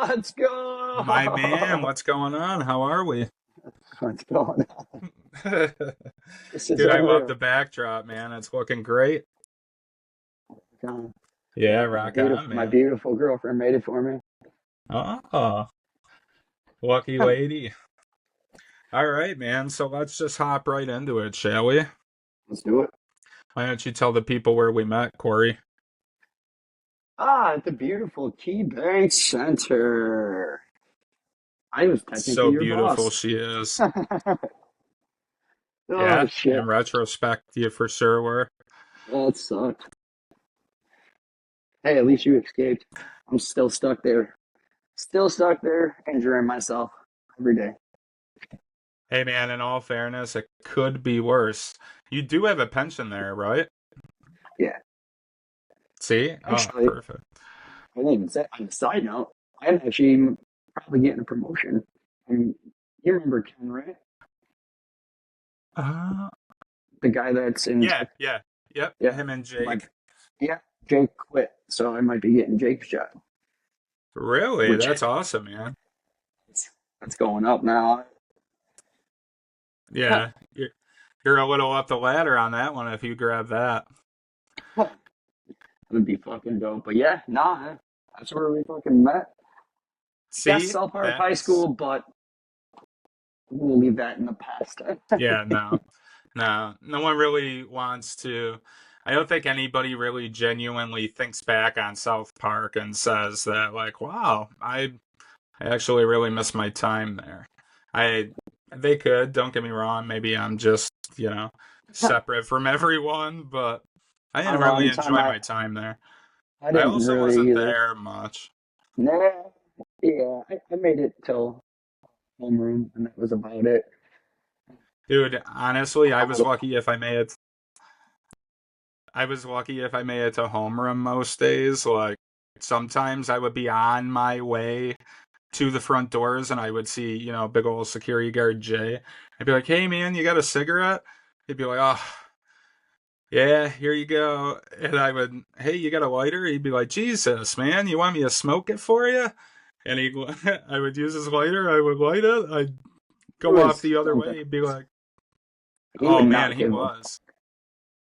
Let's go. My man, what's going on? How are we? What's going on? This is Dude, I love unreal. the backdrop, man. It's looking great. God, Yeah, My rock beautiful, on, my man. beautiful girlfriend made it for me. Oh, lucky lady. All right, man. So let's just hop right into it, shall we? Let's do it. Why don't you tell the people where we met, Corey? At the beautiful Key Bank Center. I was technically So your beautiful boss. she is. Oh Yeah, in shit, retrospect, you for sure were. that sucked. Hey, at least you escaped. I'm still stuck there. Still stuck there, injuring myself every day. Hey, man, in all fairness, it could be worse. You do have a pension there, right? Yeah, See? Oh, actually, perfect. I didn't even say. On a side note, I'm actually probably getting a promotion. And you remember Ken, right? Uh, The guy that's in yeah, tech. yeah. Yep, Yeah, him and my Jake. yeah, Jake quit, so I might be getting Jake's job, Really? which That's awesome, man. that's going up now. Yeah, you're a little up the ladder on that one if you grab that. That would be fucking dope. But yeah, nah, that's where we fucking met. Yes, See? South Park High That's, School, but we'll leave that in the past. yeah, no. No, no one really wants to. I don't think anybody really genuinely thinks back on South Park and says that, like, wow, I actually really miss my time there. I, they could, don't get me wrong, maybe I'm just, you know, separate from everyone, but I I didn't don't know. really Anytime enjoy my time there. I I didn't also really wasn't either. there much. Nah, yeah, I made it till homeroom, and that was about it. Dude, honestly, A little. I was lucky if I made it to homeroom most days. Like sometimes I would be on my way to the front doors and I would see, big old security guard Jay. I'd be like, "Hey man, you got a cigarette?" He'd be like, "Oh, yeah, here you go." And I would, "Hey, you got a lighter?" He'd be like, "Jesus, man, you want me to smoke it for you?" And I would use his lighter. I would light it. I'd It go off was the other something. way. He'd be like, He "Oh would man, not he give a. was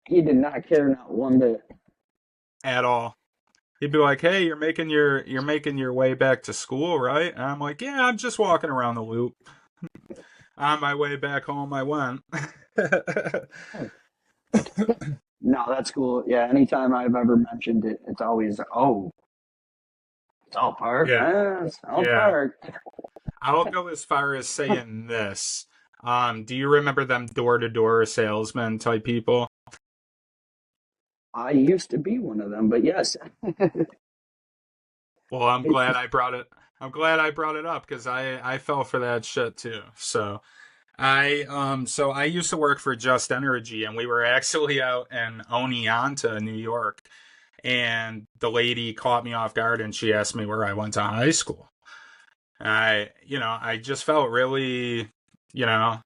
He did not care not one bit. at all." He'd be like, "Hey, you're making your way back to school, right?" And I'm like, "Yeah, I'm just walking around the loop. On my way back home, I went." No, that's cool. Yeah, anytime I've ever mentioned it, it's always, oh, South Park, Yeah, South yeah. Park. I'll go as far as saying this. Do you remember them door-to-door salesman type people? I used to be one of them, but yes. Well, I'm glad I brought it. I'm glad I brought it up because I fell for that shit too. So I used to work for Just Energy and we were actually out in Oneonta, New York. And the lady caught me off guard and she asked me where I went to high school. I just felt really, you know,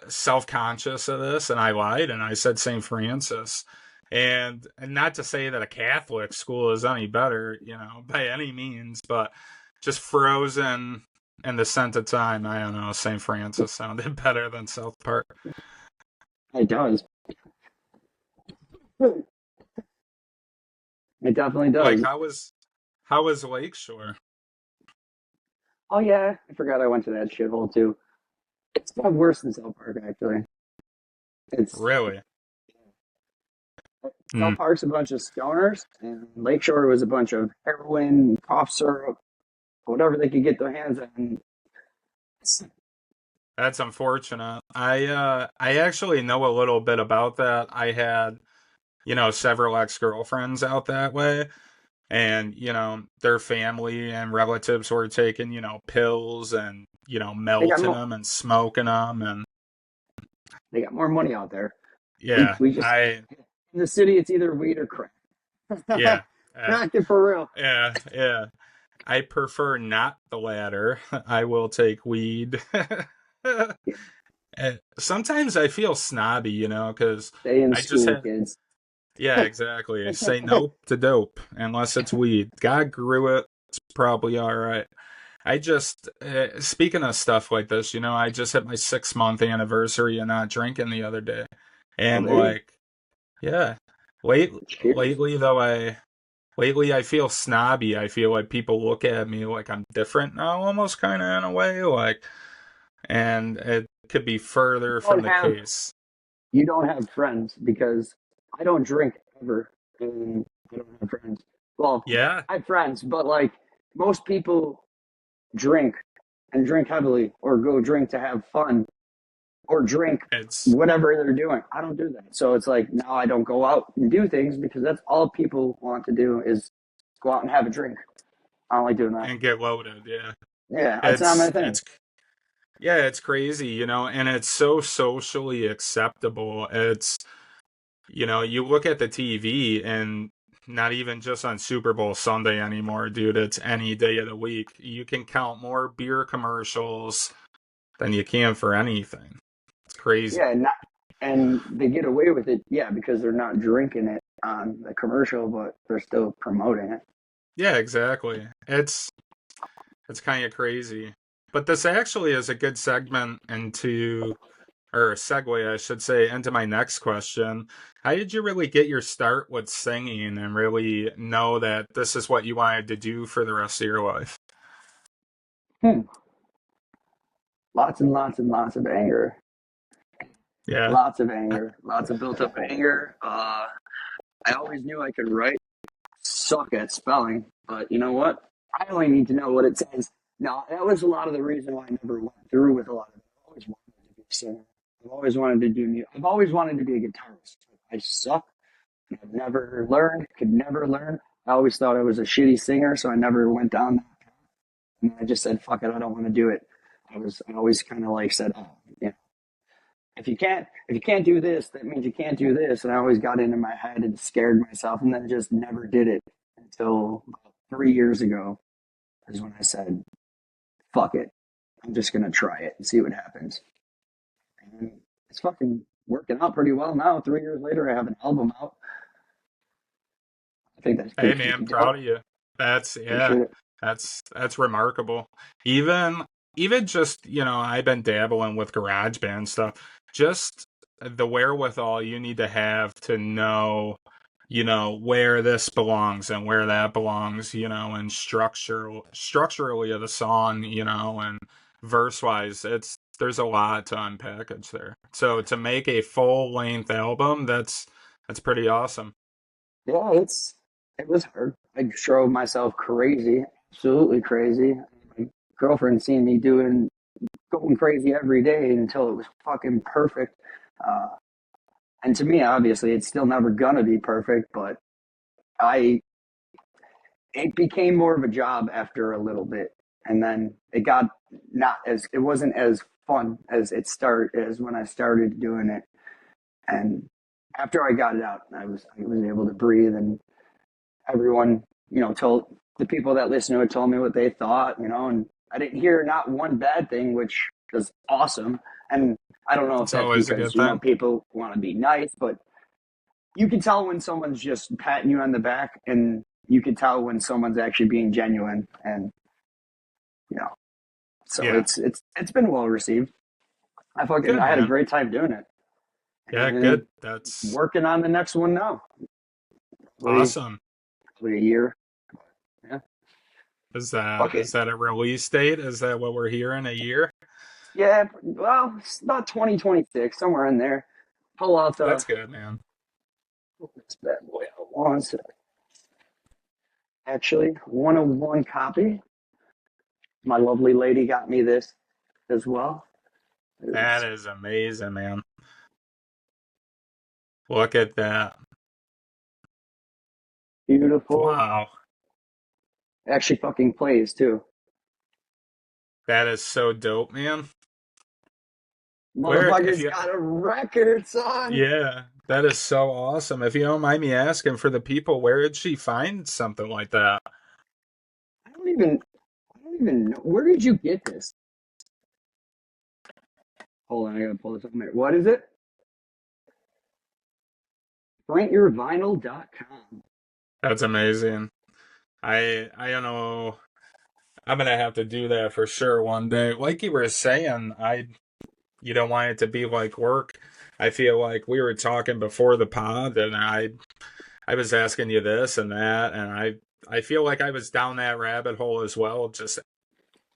self-conscious of this and I lied and I said St. Francis. And not to say that a Catholic school is any better, by any means, but just frozen in the scent of time, I don't know, St. Francis sounded better than South Park. It does. It definitely Like does. how was Lakeshore? Oh, yeah. I forgot I went to that shithole too. It's not worse than South Park, actually. It's Really? South Mm, Park's a bunch of stoners, and Lakeshore was a bunch of heroin, cough syrup, whatever they could get their hands on. that's unfortunate. I actually know a little bit about that. I had, several ex-girlfriends out that way. And their family and relatives were taking pills and They got melting more. them and smoking them and They got more money out there. We yeah we just I in the city. It's either weed or crack. yeah uh, Crack it for real. yeah I prefer not the latter. I will take weed. Sometimes I feel snobby, because Stay in I just school, had kids. yeah, exactly. Say nope to dope unless it's weed. God grew it. It's probably all right. I just, speaking of stuff like this, I just hit my 6 month anniversary of not drinking the other day. Oh, And there you like, yeah, late, cheers. lately though, lately I feel snobby. I feel like people look at me like I'm different now, almost kind of in a way, and it could be further Don't from the have case. you don't have friends because I don't drink ever, and I don't have friends. Well, Yeah, I have friends, but like most people drink and drink heavily, or go drink to have fun, or drink it's whatever they're doing. I don't do that, so it's like now I don't go out and do things because that's all people want to do is go out and have a drink. I don't like doing that. and get loaded. Yeah, Yeah, that's not my it's thing. it's yeah, it's crazy, and it's so socially acceptable. You look at the TV and not even just on Super Bowl Sunday anymore, dude. It's any day of the week. You can count more beer commercials than you can for anything. It's crazy. Yeah, and they get away with it, yeah, because they're not drinking it on the commercial, but they're still promoting it. Yeah, exactly. It's kind of crazy. But this actually is a good segment into, or a segue, I should say, into my next question. How did you really get your start with singing and really know that this is what you wanted to do for the rest of your life? Hmm. Lots and lots and lots of anger. Yeah. Lots of anger. Lots of built up anger. I always knew I could write. Suck at spelling, but you know what? I only need to know what it says. No, that was a lot of the reason why I never went through with a lot of it. I always wanted to be a singer. I've always wanted to do music. I've always wanted to be a guitarist. I suck. I've never learned, could never learn. I always thought I was a shitty singer, so I never went down that. And I just said, fuck it, I don't want to do it. I always kind of like said, oh, yeah, if you can't do this, that means you can't do this. And I always got into my head and scared myself, and then just never did it until about 3 years ago is when I said, fuck it, I'm just gonna try it and see what happens. And it's fucking working out pretty well now. 3 years later, I have an album out. I think that's Hey pretty man, fucking proud dope. of you. That's yeah, Appreciate it. that's remarkable. Even even just, I've been dabbling with garage band stuff. Just the wherewithal you need to have to know, where this belongs and where that belongs, and structurally of the song, and verse wise, there's a lot to unpackage there. So to make a full length album, that's pretty awesome. Yeah, it was hard. I drove myself crazy, absolutely crazy. My girlfriend seen me going crazy every day until it was fucking perfect. Uh, and to me, obviously, it's still never gonna be perfect, but I it became more of a job after a little bit, and then it wasn't as fun as when I started doing it. And after I got it out, I was able to breathe, and everyone, told the people that listened to it told me what they thought, and I didn't hear not one bad thing, which was awesome. And I don't know if It's that's always a because, good thing. people want to be nice, but you can tell when someone's just patting you on the back, and you can tell when someone's actually being genuine. And, you know, so Yeah. it's been well received. Good, I had a man. great time doing it, Yeah, and good. That's working on the next one now. Probably, awesome. probably a year. Yeah. Is that Fuck is it. that a release date? Is that what we're hearing? A year? Yeah, well, it's about 2026, somewhere in there. Pull out That's good, man. this bad boy out once. Actually, 101 copy. My lovely lady got me this as well. That It's is amazing, man. Look at that. beautiful. Wow. Actually, fucking plays too. That is so dope, man. Where, if Motherfucker's you, got a record, son. yeah, that is so awesome. If you don't mind me asking for the people, where did she find something like that? I don't even, I don't even know. Where did you get this? Hold on, I gotta pull this up. What is it? Printyourvinyl.com. That's amazing. I don't know. I'm gonna have to do that for sure one day. Like you were saying, you don't want it to be like work. I feel like we were talking before the pod, and I was asking you this and that, and I feel like I was down that rabbit hole as well, just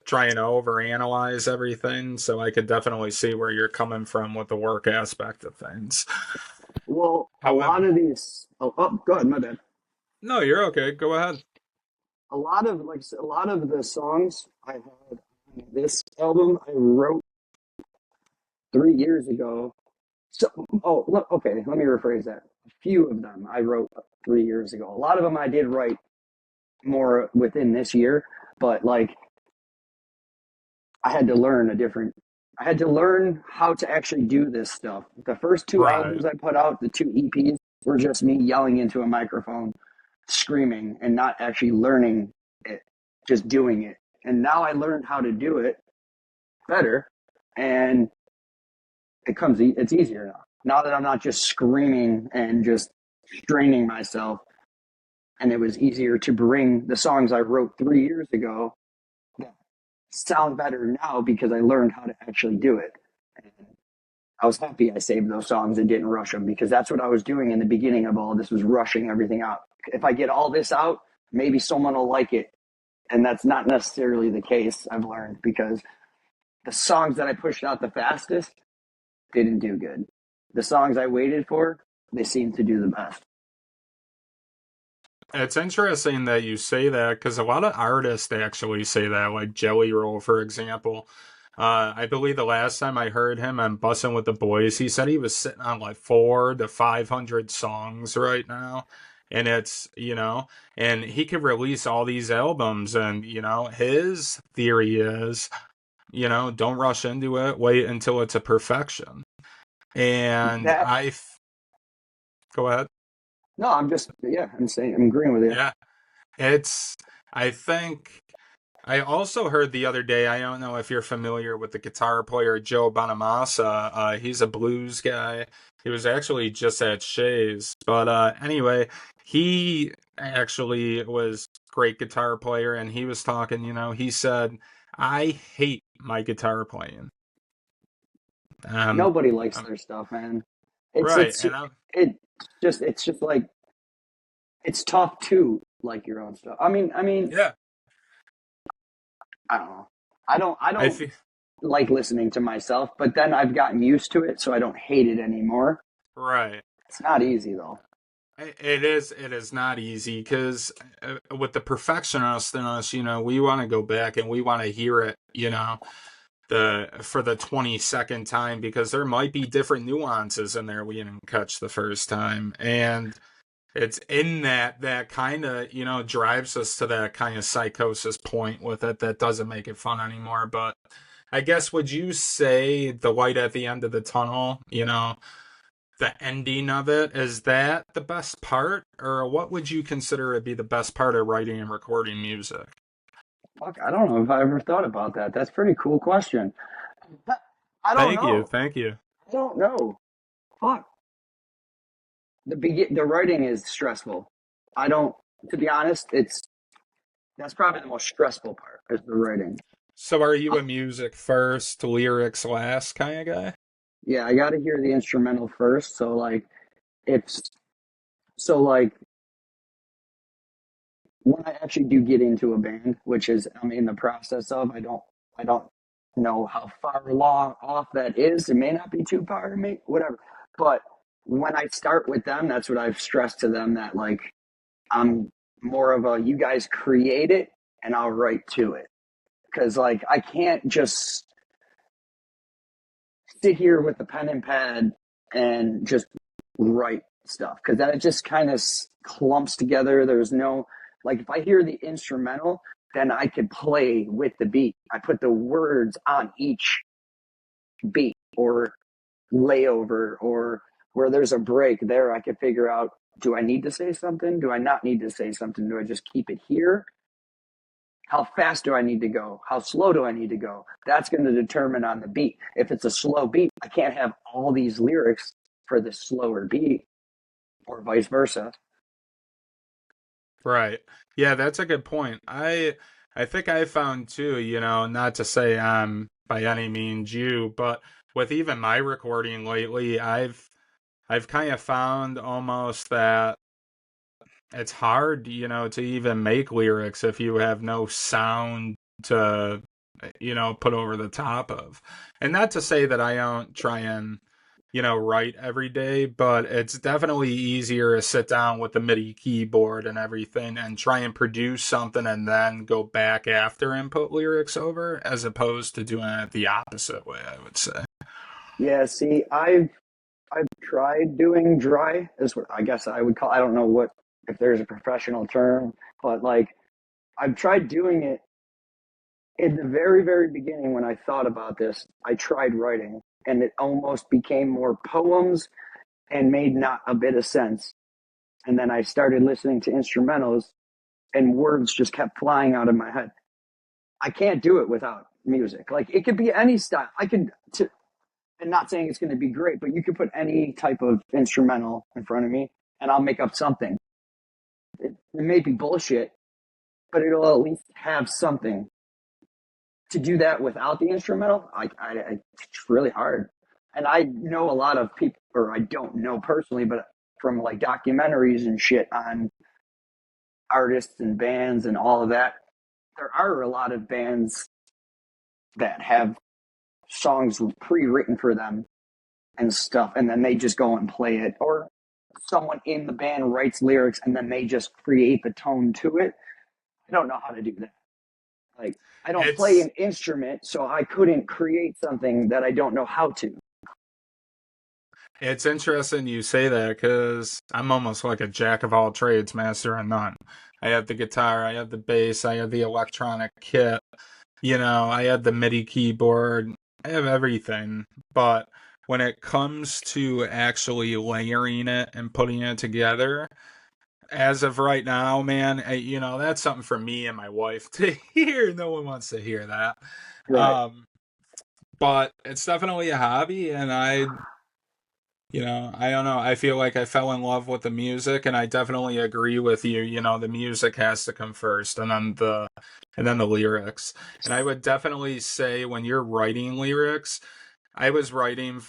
trying to overanalyze everything. So I could definitely see where you're coming from with the work aspect of things. Well, a lot However, of these. Oh, go ahead. My bad. no, you're okay. Go ahead. A lot of the songs I had on this album I wrote 3 years ago. So, okay. Let me rephrase that. A few of them I wrote 3 years ago. A lot of them I did write more within this year, but like I had to learn a different. I had to learn how to actually do this stuff. The first two Right. albums I put out, the two EPs, were just me yelling into a microphone, screaming, and not actually learning it, just doing it. And now I learned how to do it better, and it's easier now. Now that I'm not just screaming and just straining myself, and it was easier to bring the songs I wrote 3 years ago that sound better now because I learned how to actually do it. And I was happy I saved those songs and didn't rush them because that's what I was doing in the beginning of all this was rushing everything out. If I get all this out, maybe someone will like it. And that's not necessarily the case, I've learned, because the songs that I pushed out the fastest didn't do good. The songs I waited for, they seem to do the best. It's interesting that you say that because a lot of artists actually say that, like Jelly Roll, for example. I believe the last time I heard him on Bussin' with the Boys, he said he was sitting on like 400 to 500 songs right now. And and he could release all these albums. And, his theory is, don't rush into it, wait until it's a perfection. And That go ahead. no, I'm just yeah, I'm saying I'm agreeing with you. Yeah. It's, I think I also heard the other day, I don't know if you're familiar with the guitar player Joe Bonamassa. He's a blues guy. He was actually just at Shay's. But anyway, he actually was a great guitar player and he was talking, he said, I hate my guitar playing. Um, Nobody likes um, their stuff, man. right. It's it's just like it's tough to like your own stuff. I mean, Yeah, I don't know. I I don't feel, like listening to myself, but then I've gotten used to it, so I don't hate it anymore. right. It's not easy though. It is not easy because with the perfectionist in us, we want to go back and we want to hear it, for the 22nd time because there might be different nuances in there we didn't catch the first time. And it's in that kind of, drives us to that kind of psychosis point with it that doesn't make it fun anymore. But I guess would you say the light at the end of the tunnel, the ending of it, is that the best part, or what would you consider to be the best part of writing and recording music? Fuck, I don't know if I ever thought about that. That's a pretty cool question. I don't Thank you, know. thank you. I don't know. Fuck. The writing is stressful. I don't. To be honest, it's that's probably the most stressful part is the writing. So are you a music first, lyrics last kind of guy? Yeah, I got to hear the instrumental first. If so, like when I actually do get into a band, which is I'm in the process of, I don't know how far along off that is. It may not be too far, me whatever. But when I start with them, that's what I've stressed to them that like I'm more of a you guys create it and I'll write to it because like I can't just sit here with the pen and pad and just write stuff because then it just kind of clumps together. There's no like if I hear the instrumental, then I could play with the beat. I put the words on each beat or layover or where there's a break there. I could figure out do I need to say something? Do I not need to say something? Do I just keep it here? How fast do I need to go? How slow do I need to go? That's going to determine on the beat. If it's a slow beat, I can't have all these lyrics for the slower beat or vice versa. Right. Yeah, that's a good point. I think I found too, not to say I'm by any means you, but with even my recording lately, I've kind of found almost that it's hard, to even make lyrics if you have no sound to, put over the top of. And not to say that I don't try and, write every day, but it's definitely easier to sit down with the MIDI keyboard and everything and try and produce something and then go back after and put lyrics over as opposed to doing it the opposite way, I would say. Yeah, see, I've tried doing dry, is what I guess I would call. I don't know what if there's a professional term, but like I've tried doing it in the very, very beginning when I thought about this. I tried writing, and it almost became more poems and made not a bit of sense. And then I started listening to instrumentals, and words just kept flying out of my head. I can't do it without music. Like it could be any style. I could, and not saying it's going to be great, but you could put any type of instrumental in front of me, and I'll make up something. It may be bullshit, but it'll at least have something. To do that without the instrumental, it's really hard. And I know a lot of people, or I don't know personally, but from like documentaries and shit on artists and bands and all of that, there are a lot of bands that have songs pre-written for them and stuff, and then they just go and play it, or someone in the band writes lyrics and then they just create the tone to it. I don't know how to do that. Like, I don't play It's an instrument, so I couldn't create something that I don't know how to. It's interesting you say that because I'm almost like a jack of all trades, master of none. I have the guitar, I have the bass, I have the electronic kit, I have the MIDI keyboard, I have everything. But when it comes to actually layering it and putting it together, as of right now, man, that's something for me and my wife to hear. No one wants to hear that. Right. Um, but it's definitely a hobby, and I don't know. I feel like I fell in love with the music, and I definitely agree with you. The music has to come first, and then the lyrics. And I would definitely say when you're writing lyrics, I was writing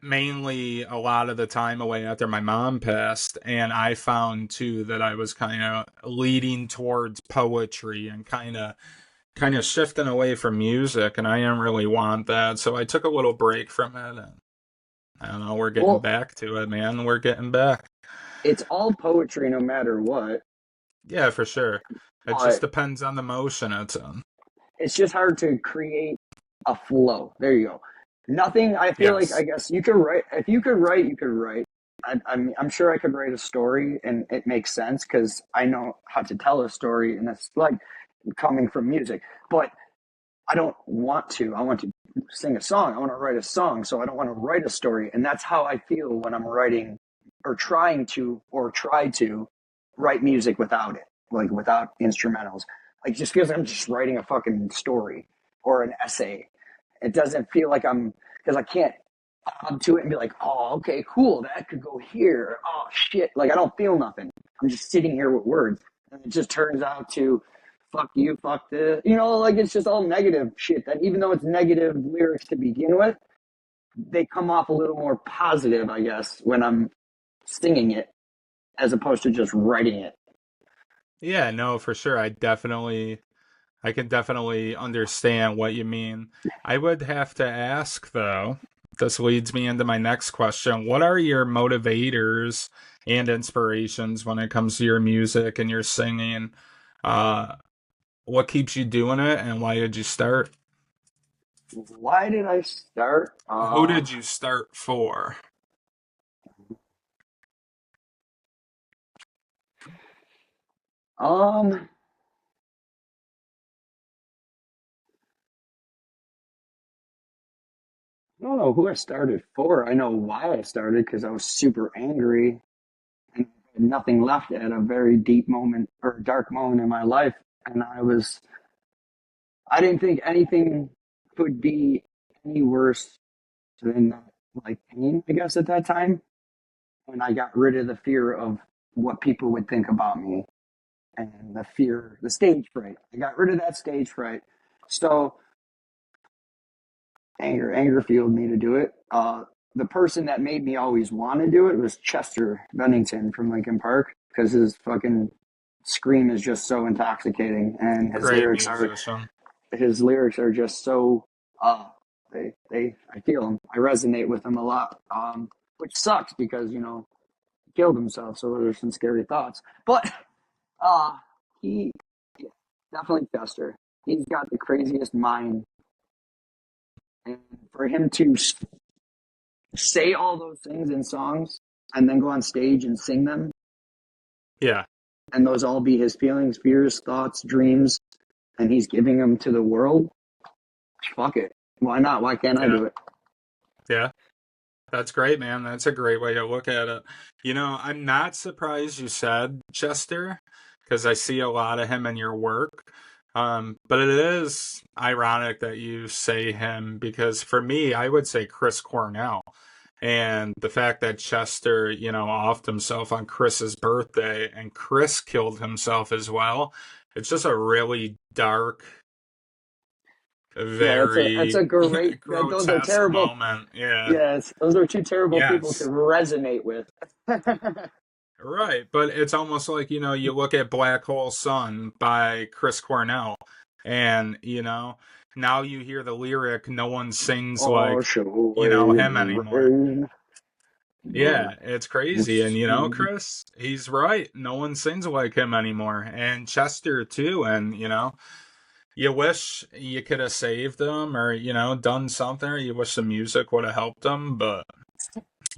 mainly a lot of the time away after my mom passed, and I found too that I was kind of leading towards poetry and kind of shifting away from music, and I didn't really want that, so I took a little break from it. And I don't know. We're getting Well, back to it, man. We're getting back. it's all poetry no matter what, Yeah, for sure. It just but depends on the motion it's in. it's just hard to create a flow. There you go. Nothing, I feel like, I Yes. guess you could write, if you could write, you could write. I'm sure I could write a story and it makes sense because I know how to tell a story and it's like coming from music. But I don't want to. I want to sing a song. I want to write a song. So I don't want to write a story. And that's how I feel when I'm writing or trying to or try to write music without it, like without instrumentals. Like it just feels like I'm just writing a fucking story or an essay. It doesn't feel like I'm because I can't up to it and be like, oh, okay, cool, that could go here. Oh shit, like I don't feel nothing. I'm just sitting here with words, and it just turns out to fuck you, fuck this. Like it's just all negative shit. That even though it's negative lyrics to begin with, they come off a little more positive, I guess, when I'm singing it as opposed to just writing it. Yeah, no, for sure. I can definitely understand what you mean. I would have to ask, though, this leads me into my next question. What are your motivators and inspirations when it comes to your music and your singing? Uh, what keeps you doing it, and why did you start? Why did I start? Who did you start for? Um, I don't know who I started for. I know why I started because I was super angry and had nothing left at a very deep moment or dark moment in my life. And I didn't think anything could be any worse than that, like pain, I guess, at that time. And I got rid of the fear of what people would think about me. and the fear, the stage fright. I got rid of that stage fright. So anger fueled me to do it. The person that made me always want to do it was Chester Bennington from Linkin Park, because his fucking scream is just so intoxicating, and Great musician. his lyrics are just so I feel them. I resonate with them a lot. Which sucks because he killed himself, so there's some scary thoughts. But uh he yeah, definitely Chester. He's got the craziest mind, and for him to say all those things in songs and then go on stage and sing them, Yeah. and those all be his feelings, fears, thoughts, dreams, and he's giving them to the world. Fuck it. Why not? Why can't I Yeah. do it? Yeah. That's great, man. That's a great way to look at it. I'm not surprised you said Chester because I see a lot of him in your work. But it is ironic that you say him because for me, I would say Chris Cornell. And the fact that Chester, offed himself on Chris's birthday and Chris killed himself as well. It's just a really dark, Yeah, that's very a great. Those are grotesque terrible. moment. Yeah. Yes, those are two terrible people to Yes. resonate with. Right, but it's almost like, you look at Black Hole Sun by Chris Cornell, and, now you hear the lyric, no one sings Oh, like, show away him the anymore. rain. Yeah, it's crazy. And, Chris, he's right. No one sings like him anymore. And Chester, too. And, you wish you could have saved them or, done something, or you wish the music would have helped them, but,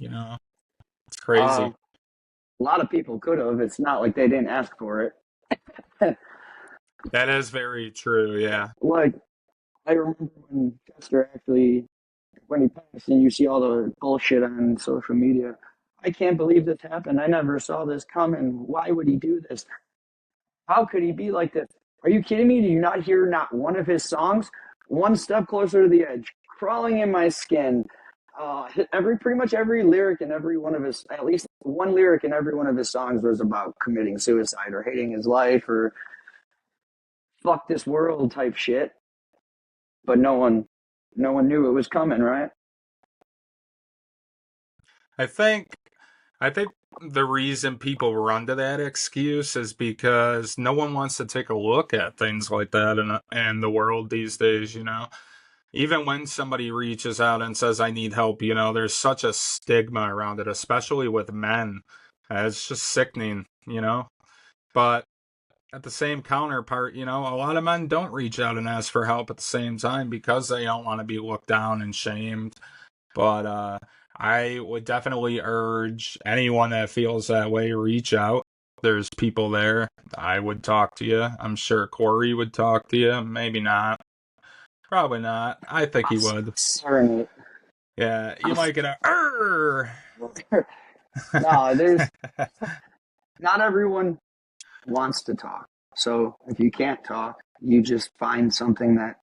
it's Uh, crazy. a lot of people could have. It's not like they didn't ask for it. That is very true. Yeah. Like I remember when Chester actually, when he passed, and you see all the bullshit on social media. I can't believe this happened. I never saw this coming. Why would he do this? How could he be like this? Are you kidding me? Do you not hear not one of his songs? One step closer to the edge, crawling in my skin. Pretty much every lyric in every one of his, at least one lyric in every one of his songs was about committing suicide or hating his life or fuck this world type shit. But no one knew it was coming, right? I think I think the reason people run to that excuse is because no one wants to take a look at things like that in the world these days, Even when somebody reaches out and says I need help, there's such a stigma around it, especially with men. It's just sickening. But at the same counterpart, a lot of men don't reach out and ask for help at the same time because they don't want to be looked down and shamed. But I would definitely urge anyone that feels that way, reach out. There's people there. I would talk to you. I'm sure Corey would talk to you. Maybe not. Probably not. I think he would. Serenade. Yeah, you might get a No, there's not everyone wants to talk. So if you can't talk, you just find something that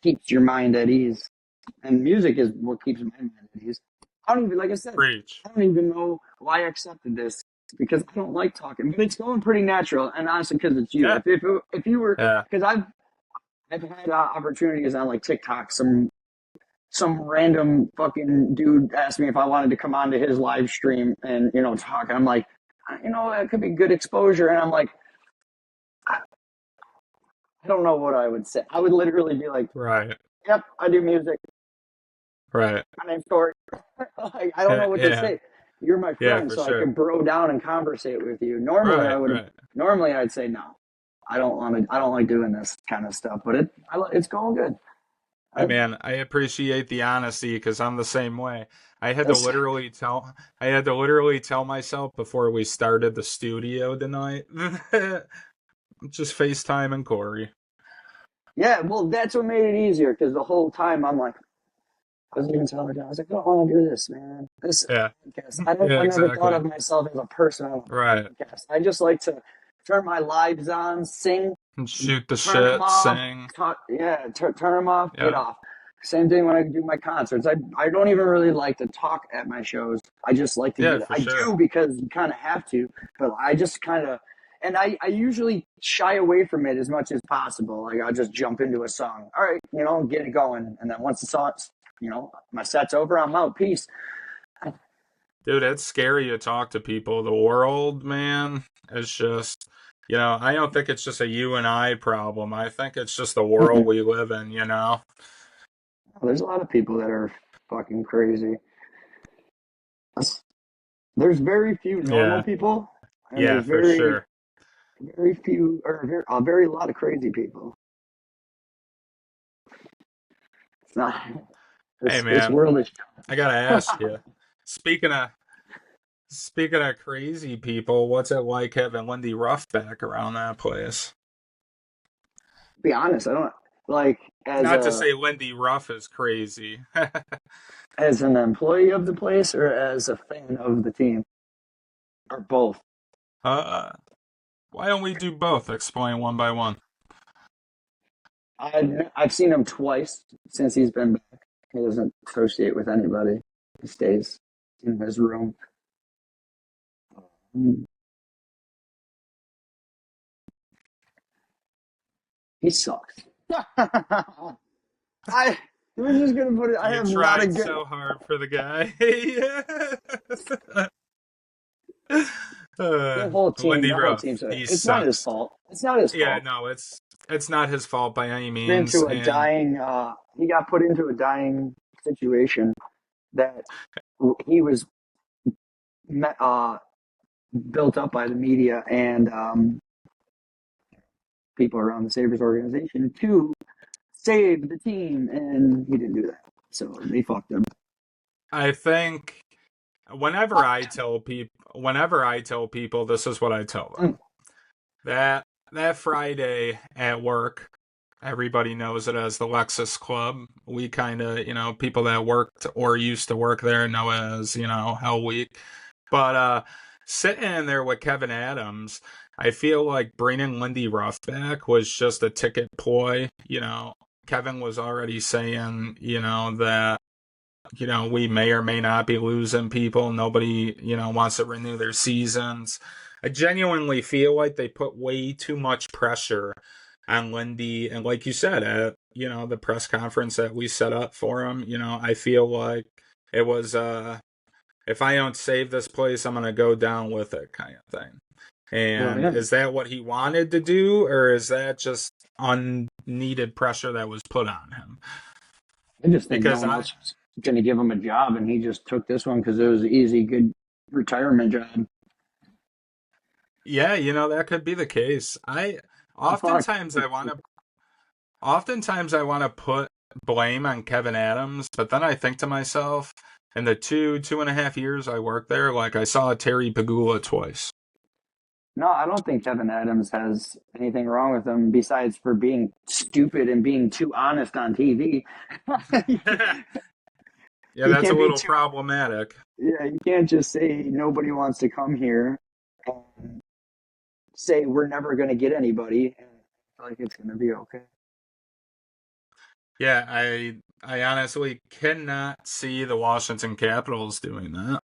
keeps your mind at ease. And music is what keeps my mind at ease. I don't even, like I said, Preach. I don't even know why I accepted this because I don't like talking, but it's going pretty natural. And honestly, because it's you. Yeah. If you were, Yeah. because I've had opportunities on like TikTok. Some random fucking dude asked me if I wanted to come onto his live stream and talk. And I'm like, that could be good exposure. And I'm like, I don't know what I would say. I would literally be like, Right. "Yep, I do music. Right. My name's Tori." Like, I don't know what to Yeah. say. You're my Yeah, friend, for so I sure. could bro down and conversate with you. Right. Right. Normally I'd say no. I don't want to. I don't like doing this kind of stuff. But it's going good. Hey I, man, I appreciate the honesty because I'm the same way. I had to that's literally tell I had to literally tell myself before we started the studio tonight. Just FaceTime and Corey. yeah. Well, that's what made it easier because the whole time I'm like, I was even telling her, I was like, I don't want to do this, man. This is Yeah. a podcast. Yeah, I never thought exactly. of myself as a person on Right. a podcast. I just like to turn my lives on, sing, And shoot the turn them shit, off, sing. turn them off, get Yeah. off. Same thing when I do my concerts. I don't even really like to talk at my shows. I just like to Yeah, get. for I sure. do because you kind of have to, but I just kind of And I usually shy away from it as much as possible. Like I'll just jump into a song. All right, get it going. And then once the song's, my set's over, I'm out. Peace. Dude, it's scary to talk to people. The world, man, is just, I don't think it's just a you and I problem. I think it's just the world Mm-mm. we live in. There's a lot of people that are fucking crazy. There's very few normal Yeah, people, and yeah, there's for very, sure. very few, or a very lot of crazy people. It's not Hey, this man, world is. I gotta ask you. Speaking of speaking of crazy people, what's it like having Lindy Ruff back around that place? Be honest, I don't like as Not to a say Lindy Ruff is crazy. as an employee of the place or as a fan of the team or both. uh, why don't we do both? Explain one by one. I've seen him twice since he's been back. He doesn't associate with anybody. He stays in his room. He sucks. I we're just gonna put it. I You have not a tried good. so hard for the guy. The whole team. Lindy The whole Ruff, team. So he it's not his sucks. fault. It's not his Yeah, fault. no, it's not his fault by any Put means, into a and dying. He got put into a dying situation that he was uh, built up by the media and people around the Sabres organization to save the team, and he didn't do that. So they fucked him. I think whenever I tell people this is what I tell them. Mm. That Friday at work, everybody knows it as the Lexus Club. We kind of, people that worked or used to work there know it as, Hell Week. But sitting in there with Kevin Adams, I feel like bringing Lindy Ruff back was just a ticket ploy. Kevin was already saying, that we may or may not be losing people. Nobody, wants to renew their seasons. I genuinely feel like they put way too much pressure on Lindy. And like you said, at, the press conference that we set up for him, I feel like it was, if I don't save this place, I'm going to go down with it kind of thing. Well, And yeah. is that what he wanted to do, or is that just unneeded pressure that was put on him? I just think no Because one else was going to give him a job, and he just took this one because it was an easy, good retirement job. yeah, that could be the case. Oh, fuck. Oftentimes I want to oftentimes I want to put blame on Kevin Adams, but then I think to myself, in the 2.5 years I worked there, like I saw Terry Pagula twice. No, I don't think Kevin Adams has anything wrong with him besides for being stupid and being too honest on TV. Yeah, You that's a can't be little too. problematic. Yeah, you can't just say nobody wants to come here and say we're never going to get anybody and I feel like it's going to be okay. Yeah, I honestly cannot see the Washington Capitals doing that.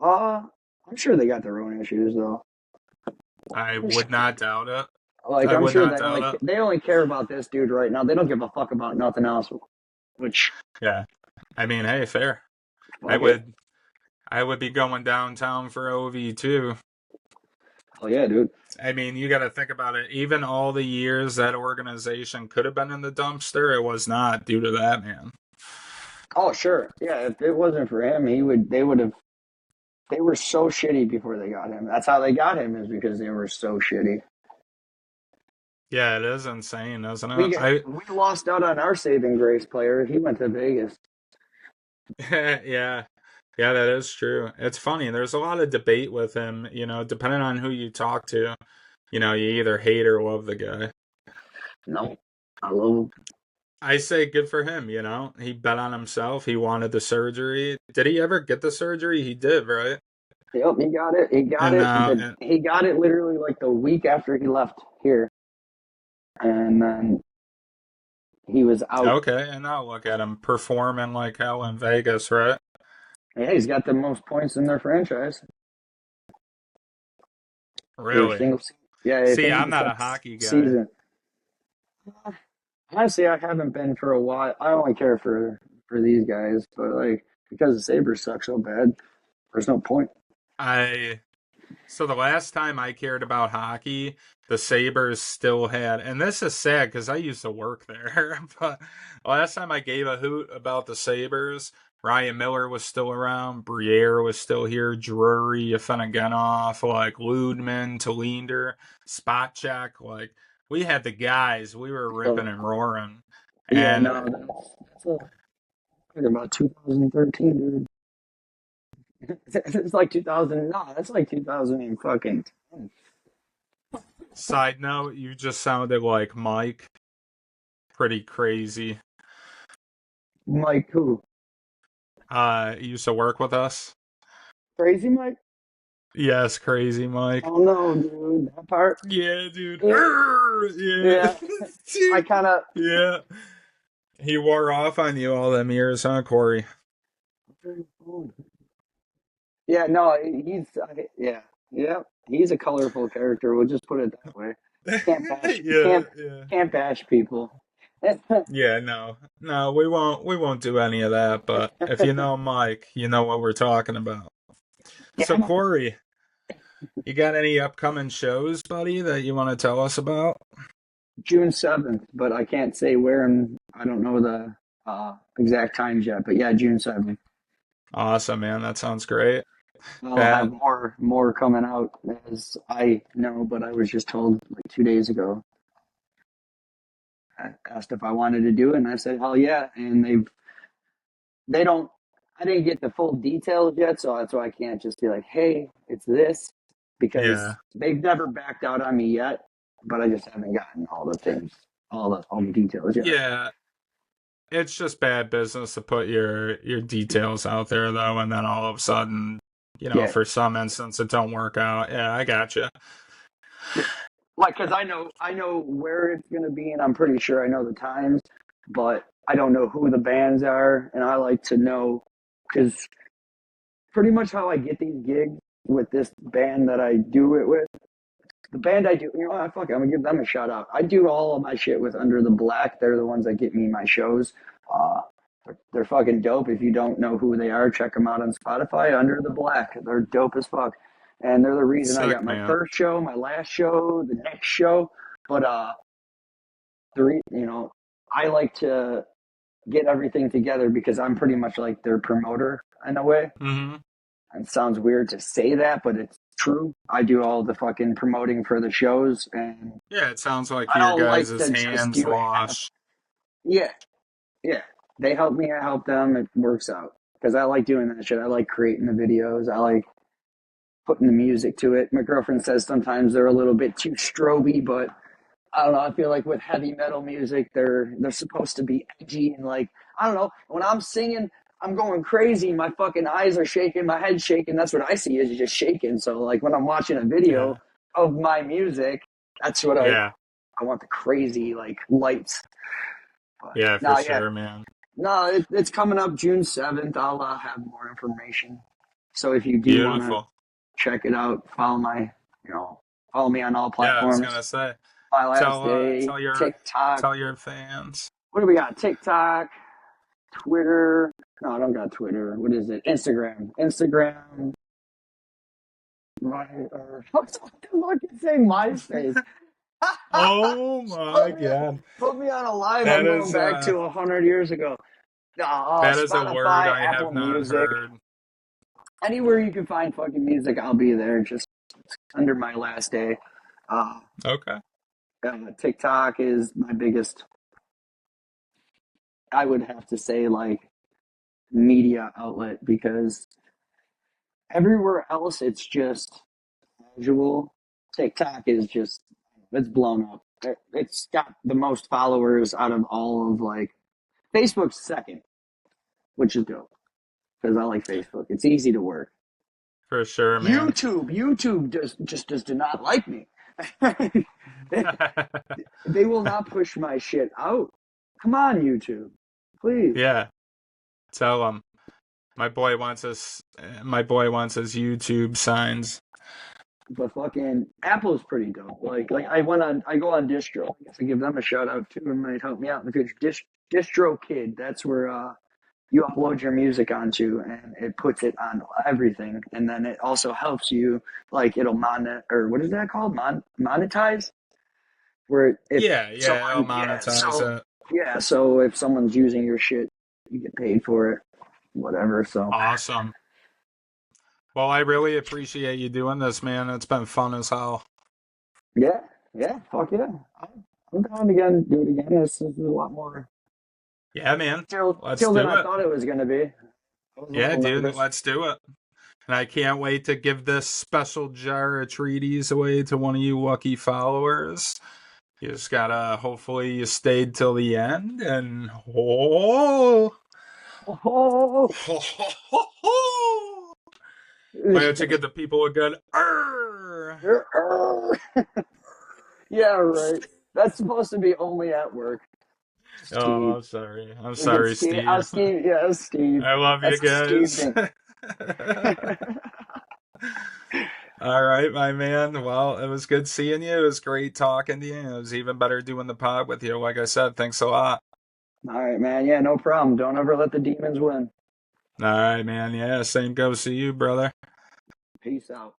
Uh, I'm sure they got their own issues though. I I'm would sure, not doubt it. like I I'm would sure not doubt it. they only care about this dude right now. They don't give a fuck about nothing else. Which Yeah. I mean, hey, fair. I fuck it. would I would be going downtown for OV too. Oh yeah, dude. I mean, you got to think about it. Even all the years that organization could have been in the dumpster, it was not due to that man. Oh sure. Yeah, if it wasn't for him, they would have they were so shitty before they got him. That's how they got him is because they were so shitty. Yeah, it is insane, isn't it? We lost out on our saving grace player. He went to Vegas. Yeah, yeah, that is true. It's funny. There's a lot of debate with him. Depending on who you talk to, you either hate or love the guy. No, I love him. I say good for him. He bet on himself. He wanted the surgery. Did he ever get the surgery? He did, right? Yep, he got it. He got And it. now, and, He got it literally like the week after he left here, and then he was out. okay, and now look at him performing like hell in Vegas, right? Yeah, he's got the most points in their franchise. or Really? single season. Yeah, I See, think I'm it's not a like hockey guy. season. Honestly, I haven't been for a while. I only care for these guys, but like because the Sabres suck so bad, there's no point. I So the last time I cared about hockey, the Sabres still had, and this is sad because I used to work there, but last time I gave a hoot about the Sabres, Ryan Miller was still around, Briere was still here, Drury, Yefenogenoff, like Ludman, Tallinder, Spotcheck, like we had the guys, we were So ripping and roaring. yeah, And no, that's like about 2013, dude. It's like 2000. No, that's like 2000 and fucking 10. side note, you just sounded like Mike, pretty crazy. Mike, who? He used to work with us. Crazy Mike? Yes, crazy Mike. Oh no, dude. That part. Yeah, dude. Yeah, Yeah. yeah. I kind of. Yeah. He wore off on you all them years, huh, Corey? Yeah, no, yeah, yeah. He's a colorful character. We'll just put it that way. Can't bash, Yeah, can't, yeah. can't bash people. Yeah, no. No, we won't do any of that, but if you know Mike, you know what we're talking about. So Yeah, Corey, you got any upcoming shows, buddy, that you want to tell us about? June 7th, but I can't say where, and I don't know the exact times yet. But yeah, June 7th. Awesome, man. That sounds great. I'll have That more coming out as I know, but I was just told like 2 days ago. I asked if I wanted to do it, and I said hell yeah. And they don't. I didn't get the full details yet, so that's why I can't just be like, hey, it's this, because yeah. they've never backed out on me yet. But I just haven't gotten all the things, all the details yet. Yeah. It's just bad business to put your details out there though, and then all of a sudden, Yeah, for some instance, it don't work out. Yeah, I gotcha. like because I know where it's gonna be, and I'm pretty sure I know the times, but I don't know who the bands are, and I like to know because pretty much how I get these gigs with this band that I do it with. The band I do, fuck it, I'm gonna give them a shout out. I do all of my shit with Under the Black. They're the ones that get me my shows. Uh, they're fucking dope. If you don't know who they are, check them out on Spotify. Under the Black, they're dope as fuck, and they're the reason I got Sick, my man. first show, my last show, the next show. But I like to get everything together because I'm pretty much like their promoter in a way. Mm-hmm. It sounds weird to say that, but it's true. I do all the fucking promoting for the shows, and Yeah, it sounds like I your don't like guys' to just hands do half. wash. Yeah, yeah. They help me, I help them. It works out because I like doing that shit. I like creating the videos. I like putting the music to it. My girlfriend says sometimes they're a little bit too stroby, but I don't know. I feel like with heavy metal music, they're supposed to be edgy and like I don't know. When I'm singing, I'm going crazy. My fucking eyes are shaking, my head's shaking. That's what I see is just shaking. So like when I'm watching a Yeah. video of my music, that's what Yeah. I want the crazy like lights. But Yeah, for no, yeah, sure, man. no, it's coming up June 7th. I'll have more information. So if you do want to Beautiful. check it out, you know, follow me on all Yeah, I was platforms. gonna say. My last Tell day, tell your TikTok. tell your fans. What do we got? TikTok, Twitter. No, I don't got Twitter. What is it? Instagram. Instagram. What the fuck is saying? MySpace. Oh my god. Put me on a live. I'm That going is back to 100 years ago. that is a word Spotify, I have Apple not Music, heard. anywhere you can find fucking music, I'll be there. Just under my last day. Uh, Okay. TikTok is my biggest. I would have to say like media outlet because everywhere else it's just casual. TikTok is just it's blown up. It's got the most followers out of all of like Facebook's second, which is dope because I like Facebook. It's easy to work. For sure, man. YouTube just does not like me. They will not push my shit out. Come on, YouTube, please. Yeah. Tell him. My boy wants his YouTube signs. But fucking Apple's pretty dope. Like I go on distro. I guess I give them a shout out too, and might help me out in the future. Distro Kid. That's where you upload your music onto, and it puts it on everything, and then it also helps you. Like it'll or what is that called? Monetize. Where if Yeah, I'll someone monetize it. so if someone's using your shit, you get paid for it, whatever. So Awesome. Well, I really appreciate you doing this, man. It's been fun as hell. yeah, yeah, fuck yeah. I'm down again, do it again. This is a lot more Yeah, man. Let's chill than do I it. thought it was gonna be. I was a Yeah, little dude, nervous. let's do it. And I can't wait to give this special jar of treaties away to one of you lucky followers. You just gotta, hopefully, you stayed till the end. And oh, Oh, I had to give the people a good. Arr. yeah, right. That's supposed to be only at work. Oh, Steve. I'm sorry. I'm We get sorry, Steve. Steve. Steve. Yeah, Steve. I love you That's a Steve guys. thing. All right, my man. Well, it was good seeing you. It was great talking to you. It was even better doing the pod with you. Like I said, thanks a lot. All right, man. Yeah, no problem. Don't ever let the demons win. All right, man. Yeah, same goes to you, brother. Peace out.